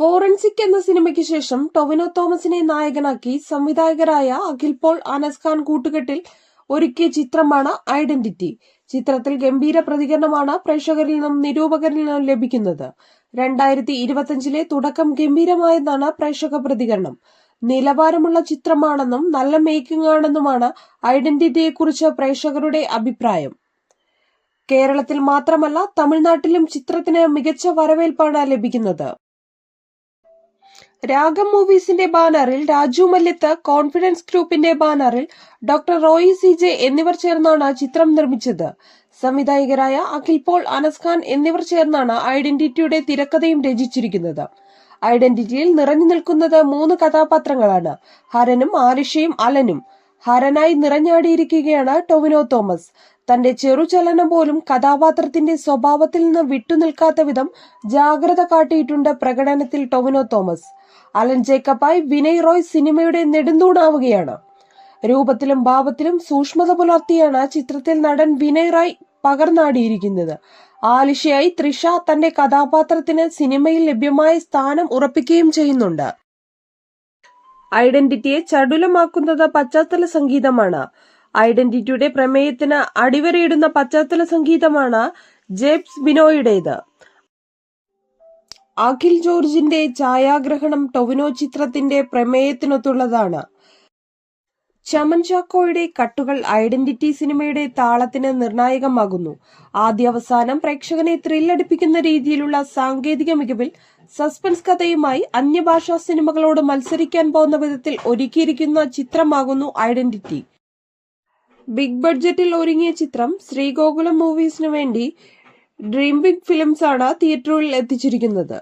Forensic എന്ന സിനിമയ്ക്ക് ശേഷം ടൊവിനോ തോമസിനെ നായകനാക്കി സംവിധായകരായ അഖിൽ പോൾ അനസ് ഖാൻ കൂട്ടുകെട്ടിൽ ഒരുക്കിയ ചിത്രമാണ് ഐഡന്റിറ്റി. ചിത്രത്തിൽ ഗംഭീര പ്രതികരണമാണ് പ്രേക്ഷകരിൽ നിന്നും നിരൂപകരിൽ നിന്നും ലഭിക്കുന്നത്. 2025 തുടക്കം ഗംഭീരമായെന്നാണ് പ്രേക്ഷക പ്രതികരണം. നിലവാരമുള്ള ചിത്രമാണെന്നും നല്ല മേക്കിംഗ് ആണെന്നുമാണ് ഐഡന്റിറ്റിയെക്കുറിച്ച് പ്രേക്ഷകരുടെ അഭിപ്രായം. കേരളത്തിൽ മാത്രമല്ല തമിഴ്നാട്ടിലും ചിത്രത്തിന് മികച്ച വരവേൽപ്പാണ് ലഭിക്കുന്നത്. രാഗം മൂവീസിന്റെ ബാനറിൽ രാജു മല്യത്ത്, കോൺഫിഡൻസ് ഗ്രൂപ്പിന്റെ ബാനറിൽ ഡോക്ടർ റോയി CJ എന്നിവർ ചേർന്നാണ് ചിത്രം നിർമ്മിച്ചത്. സംവിധായകരായ അഖിൽ പോൾ അനസ് ഖാൻ എന്നിവർ ചേർന്നാണ് ഐഡന്റിറ്റിയുടെ തിരക്കഥയും രചിച്ചിരിക്കുന്നത്. ഐഡന്റിറ്റിയിൽ നിറഞ്ഞു നിൽക്കുന്നത് 3 കഥാപാത്രങ്ങളാണ്: ഹരനും ആലിഷയും അലനും. ഹരനായി നിറഞ്ഞാടിയിരിക്കുകയാണ് ടൊവിനോ തോമസ്. തന്റെ ചെറുചലനം പോലും കഥാപാത്രത്തിന്റെ സ്വഭാവത്തിൽ നിന്ന് വിട്ടുനിൽക്കാത്ത വിധം ജാഗ്രത കാട്ടിയിട്ടുണ്ട് പ്രകടനത്തിൽ ടൊവിനോ തോമസ്. അലൻ ജേക്കബായി വിനയ് റോയ് സിനിമയുടെ നെടുന്തൂണാവുകയാണ്. രൂപത്തിലും ഭാവത്തിലും സൂക്ഷ്മത പുലർത്തിയാണ് ചിത്രത്തിൽ നടൻ വിനയ് റോയ് പകർന്നാടിയിരിക്കുന്നത്. ആലിഷയായി തൃഷ തന്റെ കഥാപാത്രത്തിന് സിനിമയിൽ ലഭ്യമായ സ്ഥാനം ഉറപ്പിക്കുകയും ചെയ്യുന്നുണ്ട്. ഐഡന്റിറ്റിയെ ചടുലമാക്കുന്നത് പശ്ചാത്തല സംഗീതമാണ്. ഐഡന്റിറ്റിയുടെ പ്രമേയത്തിന് അടിവരയിടുന്ന പശ്ചാത്തല സംഗീതമാണ് ജേംസ് ബിനോയുടേത്. അഖിൽ ജോർജിന്റെ ഛായാഗ്രഹണം ടൊവിനോ ചിത്രത്തിന്റെ പ്രമേയത്തിനൊത്തുള്ളതാണ്. ചമൻ ചാക്കോയുടെ കട്ടുകൾ ഐഡന്റിറ്റി സിനിമയുടെ താളത്തിന് നിർണായകമാകുന്നു. ആദ്യാവസാനം പ്രേക്ഷകനെ ത്രില്ലടിപ്പിക്കുന്ന രീതിയിലുള്ള സാങ്കേതിക മികവിൽ സസ്പെൻസ് കഥയുമായി അന്യഭാഷാ സിനിമകളോട് മത്സരിക്കാൻ പോകുന്ന വിധത്തിൽ ഒരുക്കിയിരിക്കുന്ന ചിത്രമാകുന്നു ഐഡന്റിറ്റി. ബിഗ് ബഡ്ജറ്റിൽ ഒരുങ്ങിയ ചിത്രം ശ്രീഗോകുലം മൂവീസിനു വേണ്ടി ഡ്രീം ബിഗ് ഫിലിംസ് ആണ് തിയേറ്ററുകളിൽ എത്തിച്ചിരിക്കുന്നത്.